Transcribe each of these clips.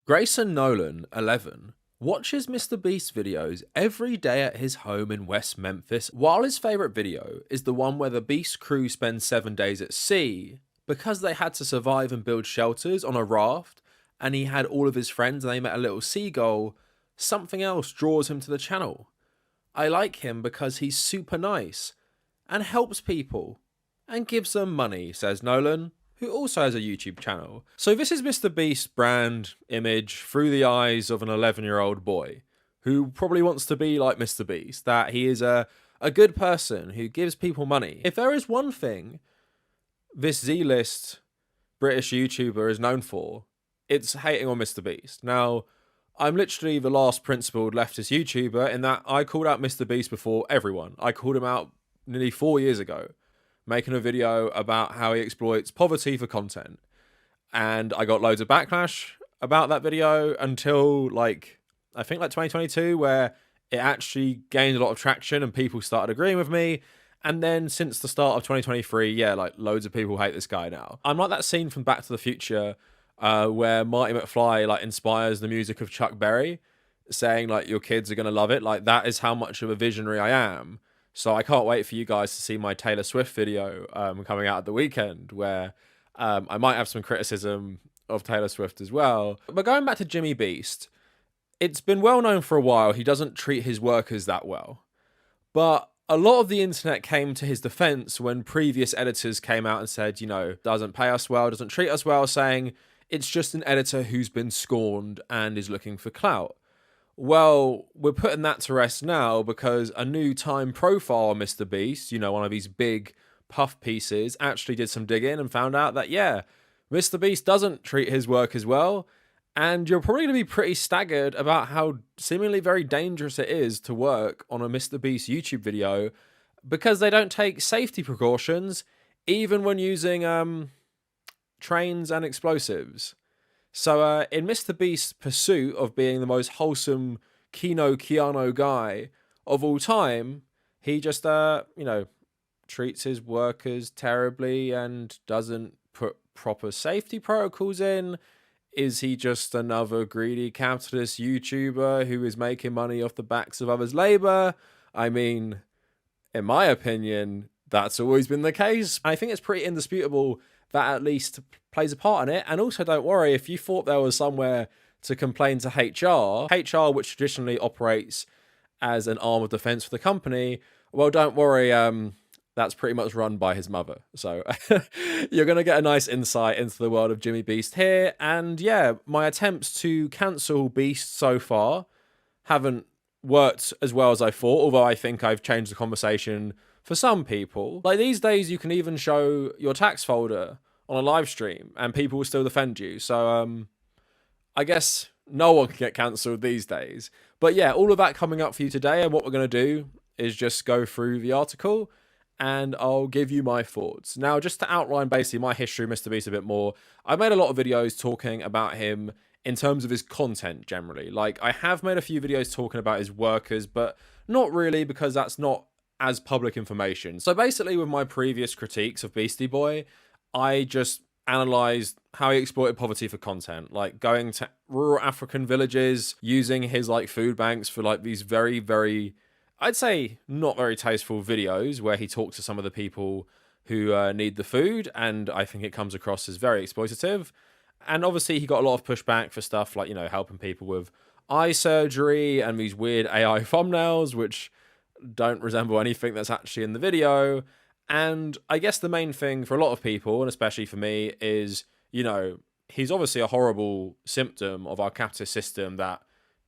Grayson Nolan, 11, watches Mr. Beast videos every day at his home in West Memphis, while his favourite video is the one where the Beast crew spends 7 days at sea because they had to survive and build shelters on a raft, and he had all of his friends and they met a little seagull. Something else draws him to the channel. I like him because he's super nice and helps people and gives them money, says Nolan, who also has a YouTube channel. So this is Mr. Beast's brand image through the eyes of an 11-year-old boy who probably wants to be like Mr. Beast, that he is a good person who gives people money. If there is one thing this Z-list British YouTuber is known for, it's hating on Mr. Beast. Now, I'm literally the last principled leftist YouTuber in that I called out Mr. Beast before everyone. I called him out nearly 4 years ago, making a video about how he exploits poverty for content. And I got loads of backlash about that video until I think 2022, where it actually gained a lot of traction and people started agreeing with me. And then since the start of 2023, loads of people hate this guy now. I'm like that scene from Back to the Future where Marty McFly inspires the music of Chuck Berry, saying your kids are going to love it. That is how much of a visionary I am. So I can't wait for you guys to see my Taylor Swift video coming out at the weekend, where I might have some criticism of Taylor Swift as well. But going back to Jimmy Beast, it's been well known for a while he doesn't treat his workers that well. But a lot of the internet came to his defense when previous editors came out and said, doesn't pay us well, doesn't treat us well, saying it's just an editor who's been scorned and is looking for clout. Well, we're putting that to rest now because a new Time profile on Mr. Beast, one of these big puff pieces, actually did some digging and found out that, Mr. Beast doesn't treat his work as well. And you're probably going to be pretty staggered about how seemingly very dangerous it is to work on a Mr. Beast YouTube video because they don't take safety precautions, even when using trains and explosives. So in Mr. Beast's pursuit of being the most wholesome Keanu guy of all time, he just, treats his workers terribly and doesn't put proper safety protocols in. Is he just another greedy capitalist YouTuber who is making money off the backs of others' labor? I mean, in my opinion, that's always been the case. I think it's pretty indisputable that at least plays a part in it. And also, don't worry, if you thought there was somewhere to complain to HR, which traditionally operates as an arm of defense for the company, well, don't worry, that's pretty much run by his mother. So you're going to get a nice insight into the world of Jimmy Beast here. And my attempts to cancel Beast so far haven't worked as well as I thought, although I think I've changed the conversation for some people. These days, you can even show your tax folder on a live stream and people will still defend you. So I guess no one can get cancelled these days. But all of that coming up for you today. And what we're going to do is just go through the article and I'll give you my thoughts. Now, just to outline basically my history of Mr. Beast a bit more, I've made a lot of videos talking about him in terms of his content generally. I have made a few videos talking about his workers, but not really because that's not as public information. So basically with my previous critiques of Beastie Boy, I just analysed how he exploited poverty for content, going to rural African villages, using his food banks for these very, very, I'd say not very tasteful videos where he talks to some of the people who need the food, and I think it comes across as very exploitative. And obviously he got a lot of pushback for stuff helping people with eye surgery and these weird AI thumbnails, which don't resemble anything that's actually in the video. And I guess the main thing for a lot of people, and especially for me, is, he's obviously a horrible symptom of our capitalist system that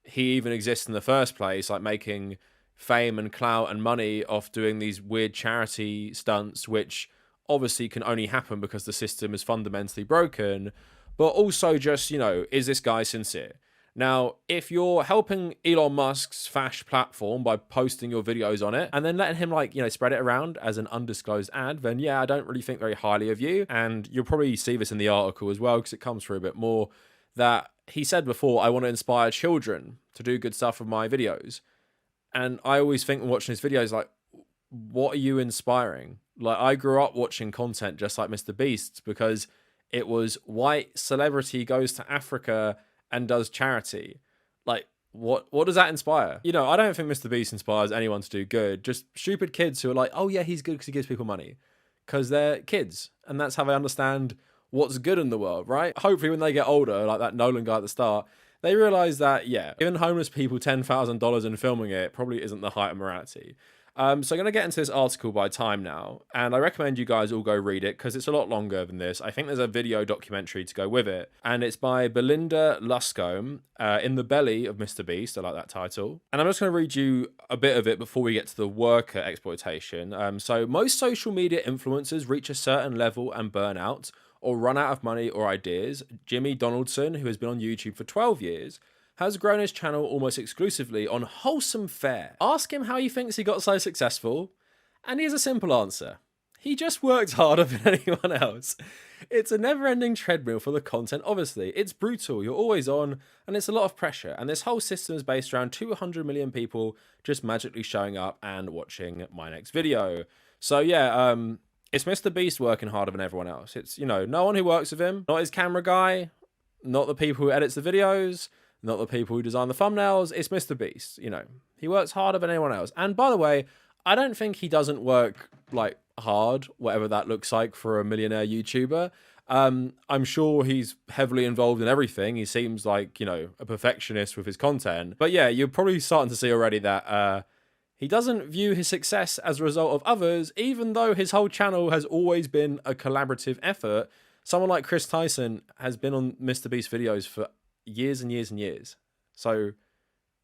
he even exists in the first place, making fame and clout and money off doing these weird charity stunts, which obviously can only happen because the system is fundamentally broken. But also just, is this guy sincere? Now, if you're helping Elon Musk's Fash platform by posting your videos on it and then letting him spread it around as an undisclosed ad, then I don't really think very highly of you. And you'll probably see this in the article as well, because it comes through a bit more, that he said before, I want to inspire children to do good stuff with my videos. And I always think when watching his videos, what are you inspiring? I grew up watching content just like Mr. Beast because it was white celebrity goes to Africa and does charity. Like, what does that inspire? You know, I don't think Mr. Beast inspires anyone to do good. Just stupid kids who are like, oh yeah, he's good because he gives people money. Because they're kids, and that's how they understand what's good in the world, right? Hopefully when they get older, like that Nolan guy at the start, they realize that, yeah, giving homeless people $10,000 and filming it probably isn't the height of morality. So I'm going to get into this article by Time now, and I recommend you guys all go read it because it's a lot longer than this. I think there's a video documentary to go with it, and it's by Belinda Luscombe, In the Belly of Mr. Beast. I like that title. And I'm just going to read you a bit of it before we get to the worker exploitation. So most social media influencers reach a certain level and burn out, or run out of money or ideas. Jimmy Donaldson, who has been on YouTube for 12 years, has grown his channel almost exclusively on wholesome fare. Ask him how he thinks he got so successful, and he has a simple answer. He just works harder than anyone else. It's a never-ending treadmill for the content, obviously. It's brutal, you're always on, and it's a lot of pressure. And this whole system is based around 200 million people just magically showing up and watching my next video. So yeah, it's Mr. Beast working harder than everyone else. It's, you know, no one who works with him, not his camera guy, not the people who edits the videos, not the people who design the thumbnails. It's Mr. Beast. You know, he works harder than anyone else. And by the way, I don't think he doesn't work like hard, whatever that looks like for a millionaire YouTuber. I'm sure he's heavily involved in everything. He seems like, you know, a perfectionist with his content. But yeah, you're probably starting to see already that he doesn't view his success as a result of others, even though his whole channel has always been a collaborative effort. Someone like Chris Tyson has been on Mr. Beast videos for years and years and years. So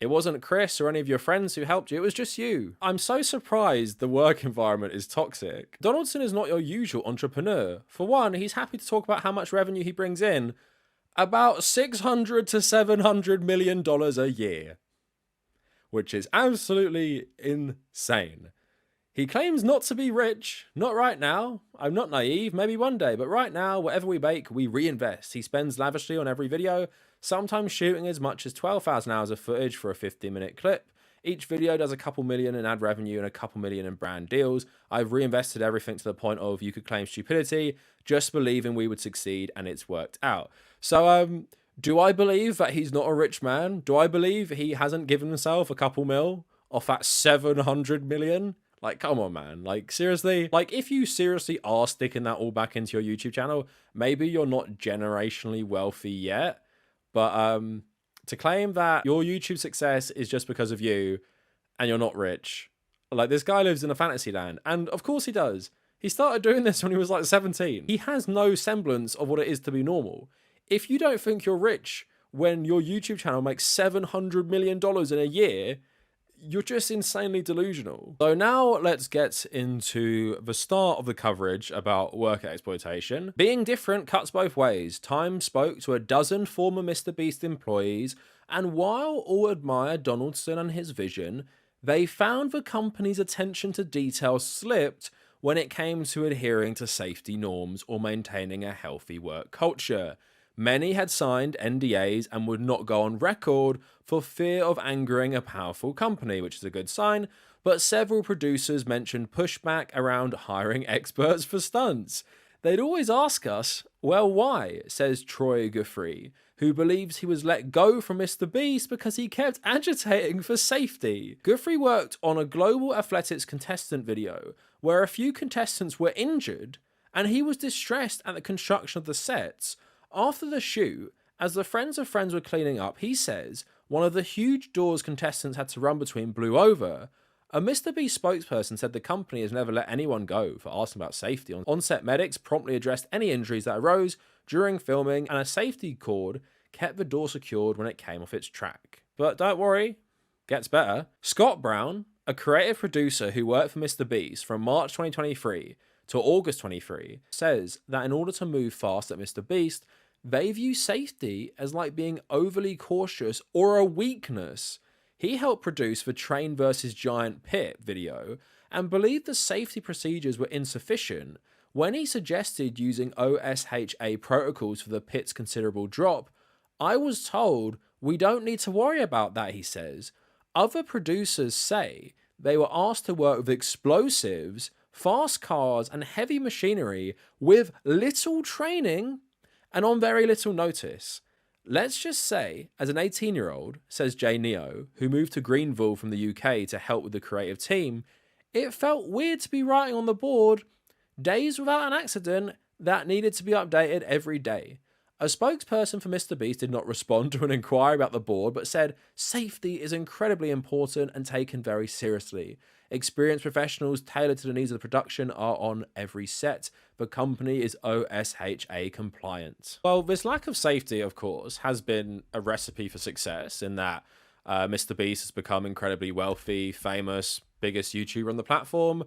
it wasn't Chris or any of your friends who helped you, it was just you. I'm so surprised the work environment is toxic. Donaldson is not your usual entrepreneur. For one, he's happy to talk about how much revenue he brings in, about $600 to $700 million a year, which is absolutely insane. He claims not to be rich. Not right now. I'm not naive, maybe one day, but right now, whatever we make, we reinvest. He spends lavishly on every video, sometimes shooting as much as 12,000 hours of footage for a 15-minute clip. Each video does a couple million in ad revenue and a couple million in brand deals. I've reinvested everything to the point of you could claim stupidity, just believing we would succeed, and it's worked out. So, do I believe that he's not a rich man? Do I believe he hasn't given himself a couple mil off that 700 million? Like, come on, man. Like, seriously? Like, if you seriously are sticking that all back into your YouTube channel, maybe you're not generationally wealthy yet, but to claim that your YouTube success is just because of you and you're not rich, like, this guy lives in a fantasy land, and of course he does. He started doing this when he was like 17. He has no semblance of what it is to be normal. If you don't think you're rich when your YouTube channel makes $700 million in a year, you're just insanely delusional. So now let's get into the start of the coverage about worker exploitation. Being different cuts both ways. Time spoke to a dozen former Mr. Beast employees, and while all admired Donaldson and his vision, they found the company's attention to detail slipped when it came to adhering to safety norms or maintaining a healthy work culture. Many had signed NDAs and would not go on record for fear of angering a powerful company, which is a good sign, but several producers mentioned pushback around hiring experts for stunts. They'd always ask us, well, why, says Troy Guthrie, who believes he was let go from Mr. Beast because he kept agitating for safety. Guthrie worked on a global athletics contestant video where a few contestants were injured, and he was distressed at the construction of the sets. After the shoot, as the friends of friends were cleaning up, he says one of the huge doors contestants had to run between blew over. A Mr. Beast spokesperson said the company has never let anyone go for asking about safety. On-set medics promptly addressed any injuries that arose during filming, and a safety cord kept the door secured when it came off its track. But don't worry, gets better. Scott Brown, a creative producer who worked for Mr. Beast from March 2023 to August 23, says that in order to move fast at Mr. Beast, they view safety as like being overly cautious or a weakness. He helped produce the Train vs. Giant Pit video and believed the safety procedures were insufficient. When he suggested using OSHA protocols for the pit's considerable drop, I was told we don't need to worry about that, he says. Other producers say they were asked to work with explosives, fast cars and heavy machinery with little training and on very little notice. Let's just say, as an 18-year-old, says Jay Neo, who moved to Greenville from the UK to help with the creative team, it felt weird to be writing on the board days without an accident that needed to be updated every day. A spokesperson for MrBeast did not respond to an inquiry about the board, but said safety is incredibly important and taken very seriously. Experienced professionals tailored to the needs of the production are on every set. The company is OSHA compliant. Well, this lack of safety, of course, has been a recipe for success in that MrBeast has become incredibly wealthy, famous, biggest YouTuber on the platform.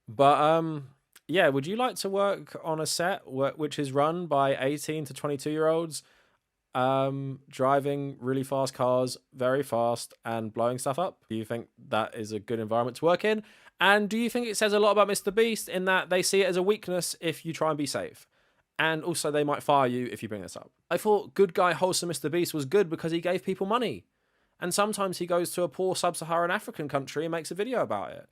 But yeah, would you like to work on a set which is run by 18 to 22-year-olds driving really fast cars very fast and blowing stuff up? Do you think that is a good environment to work in? And do you think it says a lot about MrBeast in that they see it as a weakness if you try and be safe? And also they might fire you if you bring this up. I thought good guy Wholesome MrBeast was good because he gave people money. And sometimes he goes to a poor sub-Saharan African country and makes a video about it.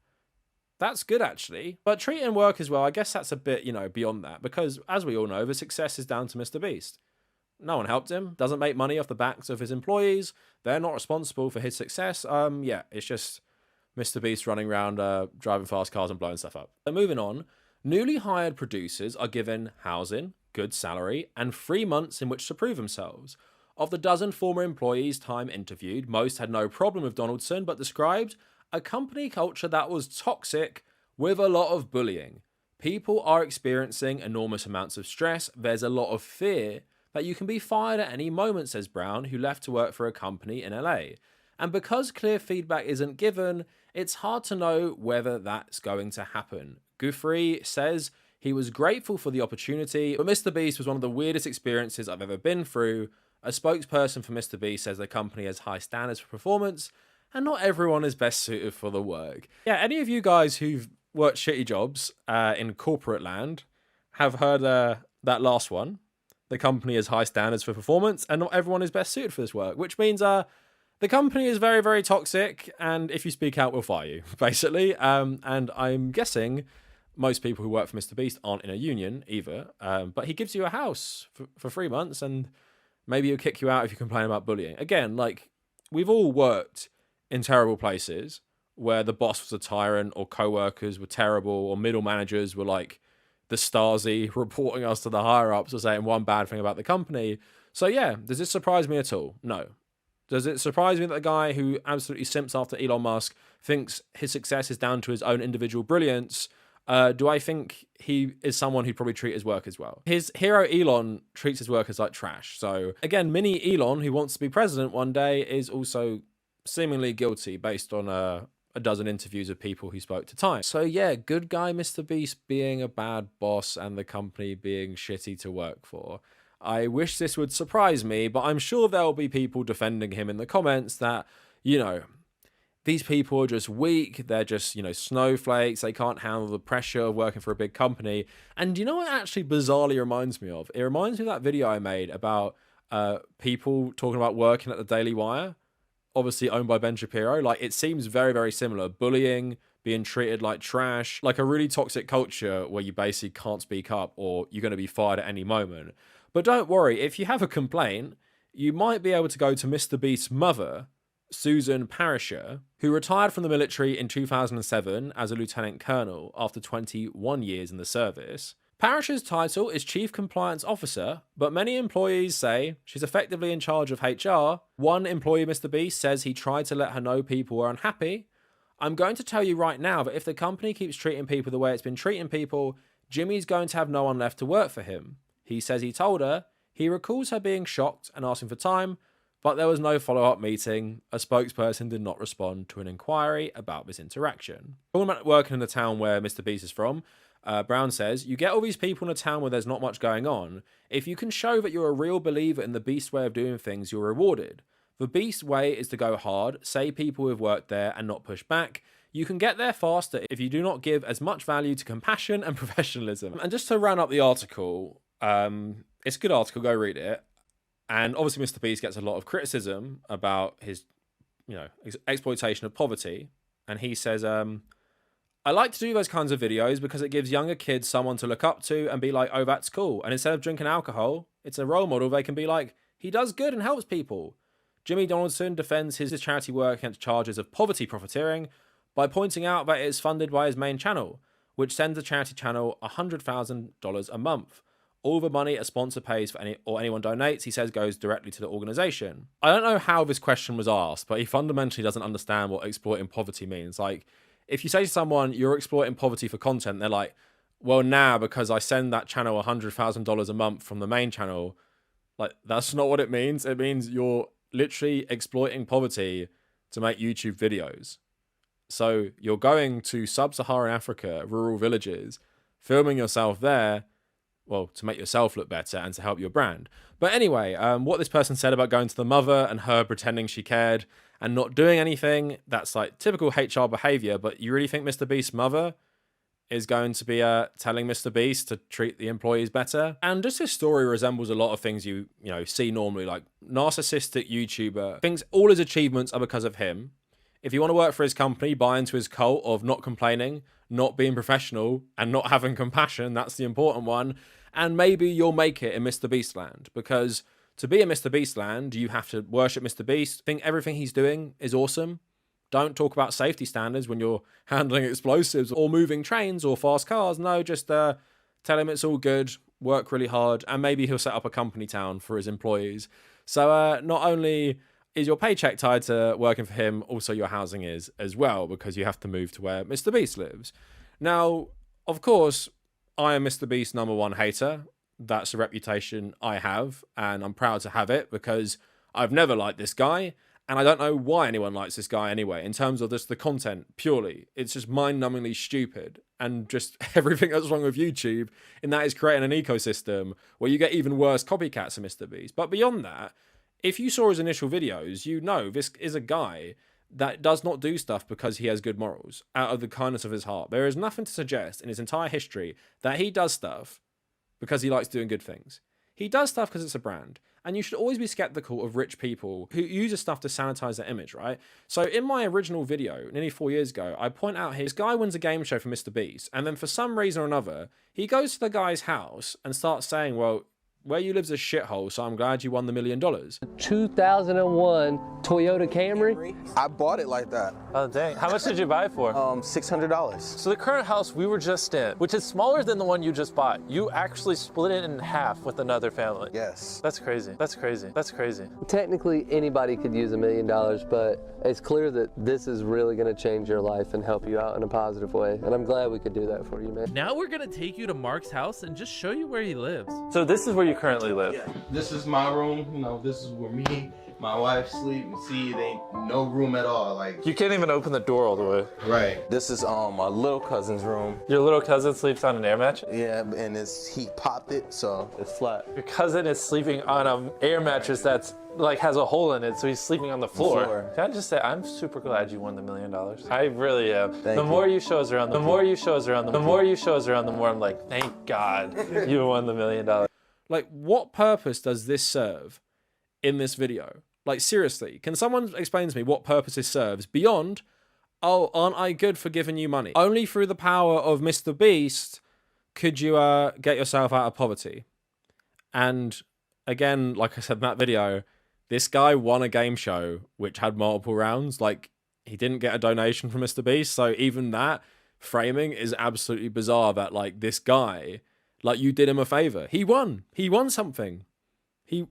That's good, actually. But treating work as well, I guess that's a bit, beyond that. Because, as we all know, the success is down to MrBeast. No one helped him. Doesn't make money off the backs of his employees. They're not responsible for his success. Yeah, it's just MrBeast running around, driving fast cars and blowing stuff up. So moving on, newly hired producers are given housing, good salary, and 3 months in which to prove themselves. Of the dozen former employees Time interviewed, most had no problem with Donaldson, but described a company culture that was toxic with a lot of bullying. People are experiencing enormous amounts of stress. There's a lot of fear that you can be fired at any moment, says Brown, who left to work for a company in LA. And because clear feedback isn't given, it's hard to know whether that's going to happen. Guthrie says he was grateful for the opportunity, but MrBeast was one of the weirdest experiences I've ever been through. A spokesperson for MrBeast says the company has high standards for performance, and not everyone is best suited for the work. Yeah, any of you guys who've worked shitty jobs in corporate land have heard that last one. The company has high standards for performance, and not everyone is best suited for this work, which means the company is very, very toxic, and if you speak out, we'll fire you, basically. And I'm guessing most people who work for MrBeast aren't in a union either, but he gives you a house for 3 months, and maybe he'll kick you out if you complain about bullying. Again, like, we've all worked in terrible places where the boss was a tyrant or co-workers were terrible or middle managers were like the Stasi reporting us to the higher-ups or saying one bad thing about the company. So yeah, does this surprise me at all? No. Does it surprise me that the guy who absolutely simps after Elon Musk thinks his success is down to his own individual brilliance? Do I think he is someone who'd probably treat his work as well? His hero Elon treats his workers like trash. So again, mini Elon, who wants to be president one day, is also seemingly guilty based on a dozen interviews of people who spoke to Time. So yeah, good guy MrBeast being a bad boss and the company being shitty to work for. I wish this would surprise me, but I'm sure there'll be people defending him in the comments that, these people are just weak, they're just, snowflakes, they can't handle the pressure of working for a big company. And you know what it actually bizarrely reminds me of? It reminds me of that video I made about people talking about working at the Daily Wire, obviously owned by Ben Shapiro. Like, it seems very, very similar. Bullying, being treated like trash, like a really toxic culture where you basically can't speak up or you're going to be fired at any moment. But don't worry, if you have a complaint, you might be able to go to MrBeast's mother, Susan Parisher, who retired from the military in 2007 as a lieutenant colonel after 21 years in the service. Parisher's title is Chief Compliance Officer, but many employees say she's effectively in charge of HR. One employee, MrBeast, says he tried to let her know people were unhappy. I'm going to tell you right now that if the company keeps treating people the way it's been treating people, Jimmy's going to have no one left to work for him. He says he told her. He recalls her being shocked and asking for time, but there was no follow-up meeting. A spokesperson did not respond to an inquiry about this interaction. Talking about working in the town where MrBeast is from, Brown says, you get all these people in a town where there's not much going on. If you can show that you're a real believer in the Beast way of doing things, you're rewarded. The Beast way is to go hard, say people who've worked there and not push back. You can get there faster if you do not give as much value to compassion and professionalism. And just to round up the article, it's a good article, go read it. And obviously MrBeast gets a lot of criticism about his, exploitation of poverty. And he says, I like to do those kinds of videos because it gives younger kids someone to look up to and be like, oh, that's cool. And instead of drinking alcohol, it's a role model. They can be like, He does good and helps people. Jimmy Donaldson defends his charity work against charges of poverty profiteering by pointing out that it is funded by his main channel, which sends the charity channel $100,000 a month. All the money a sponsor pays for anyone donates, he says, goes directly to the organization. I don't know how this question was asked, but he fundamentally doesn't understand what exploiting poverty means. Like, if you say to someone, you're exploiting poverty for content, they're like, well, now, because I send that channel $100,000 a month from the main channel, like, that's not what it means. It means you're literally exploiting poverty to make YouTube videos. So you're going to sub-Saharan Africa, rural villages, filming yourself there, well, to make yourself look better and to help your brand. But anyway, what this person said about going to the mother and her pretending she cared and not doing anything, that's like typical HR behavior. But you really think Mr. Beast's mother is going to be telling Mr. Beast to treat the employees better? And just his story resembles a lot of things you see normally, like narcissistic YouTuber thinks all his achievements are because of him. If you want to work for his company, buy into his cult of not complaining, not being professional, and not having compassion. That's the important one. And maybe you'll make it in Mr. Beast land, because to be in Mr. Beast land, you have to worship Mr. Beast, think everything he's doing is awesome. Don't talk about safety standards when you're handling explosives or moving trains or fast cars. No, just tell him it's all good, work really hard, and maybe he'll set up a company town for his employees. So not only is your paycheck tied to working for him, also your housing is as well, because you have to move to where Mr. Beast lives. Now, of course, I am Mr. Beast's #1 hater. That's a reputation I have, and I'm proud to have it, because I've never liked this guy, and I don't know why anyone likes this guy anyway, in terms of just the content, purely. It's just mind-numbingly stupid, and just everything that's wrong with YouTube, and that is creating an ecosystem where you get even worse copycats of Mr. Beast. But beyond that, if you saw his initial videos, you know this is a guy that does not do stuff because he has good morals, out of the kindness of his heart. There is nothing to suggest in his entire history that he does stuff because he likes doing good things. He does stuff because it's a brand. And you should always be skeptical of rich people who use stuff to sanitize their image, right? So in my original video, nearly 4 years ago, I point out here, this guy wins a game show for Mr. Beast, and then for some reason or another, he goes to the guy's house and starts saying, well, where you live's a shithole, so I'm glad you won the $1 million. 2001 Toyota Camry. I bought it like that. Oh, dang. How much did you buy it for? $600. So the current house we were just in, which is smaller than the one you just bought, you actually split it in half with another family. Yes. That's crazy. That's crazy. That's crazy. Technically, anybody could use $1 million, but it's clear that this is really going to change your life and help you out in a positive way. And I'm glad we could do that for you, man. Now we're going to take you to Mark's house and just show you where he lives. So this is where you currently live? Yeah. This is my room. You know, this is where me, my wife sleep. You see, it ain't no room at all. Like, You can't even open the door all the way. right. This is my little cousin's room. Your little cousin sleeps on an air mattress? Yeah, and he popped it, so it's flat. Your cousin is sleeping on an air mattress that's like has a hole in it, so he's sleeping on the floor. Can I just say, I'm super glad you won the $1 million. I really am. Thank the you. more you show us around, the more you show us around, the more you show us around, the more I'm like, thank God you won the $1 million. Like, what purpose does this serve in this video? Like, seriously, can someone explain to me what purpose this serves beyond, oh, aren't I good for giving you money? Only through the power of Mr. Beast could you get yourself out of poverty. And again, like I said in that video, this guy won a game show which had multiple rounds. Like, he didn't get a donation from Mr. Beast, so even that framing is absolutely bizarre, that, like, this guy, like, you did him a favor. He won something. He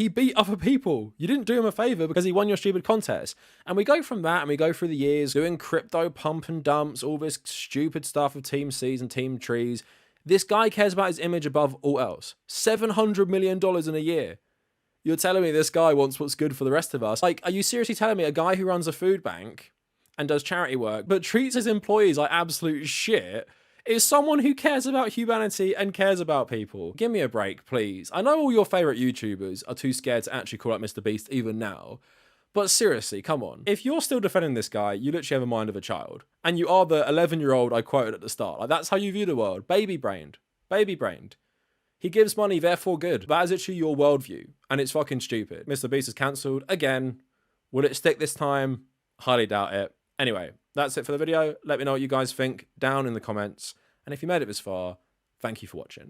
beat other people. You didn't do him a favor because he won your stupid contest. And we go from that and we go through the years doing crypto pump and dumps, all this stupid stuff of Team C's and Team Trees. This guy cares about his image above all else. $700 million in a year. You're telling me this guy wants what's good for the rest of us? Like, are you seriously telling me a guy who runs a food bank and does charity work but treats his employees like absolute shit is someone who cares about humanity and cares about people? Give me a break, please. I know all your favorite YouTubers are too scared to actually call out Mr. Beast even now, but seriously, come on. If you're still defending this guy, you literally have a mind of a child, and you are the 11-year-old I quoted at the start. Like, that's how you view the world. Baby-brained. Baby-brained. He gives money, therefore good. That is literally your worldview, and it's fucking stupid. Mr. Beast is cancelled again. Will it stick this time? Highly doubt it. Anyway, that's it for the video. Let me know what you guys think down in the comments. And if you made it this far, thank you for watching.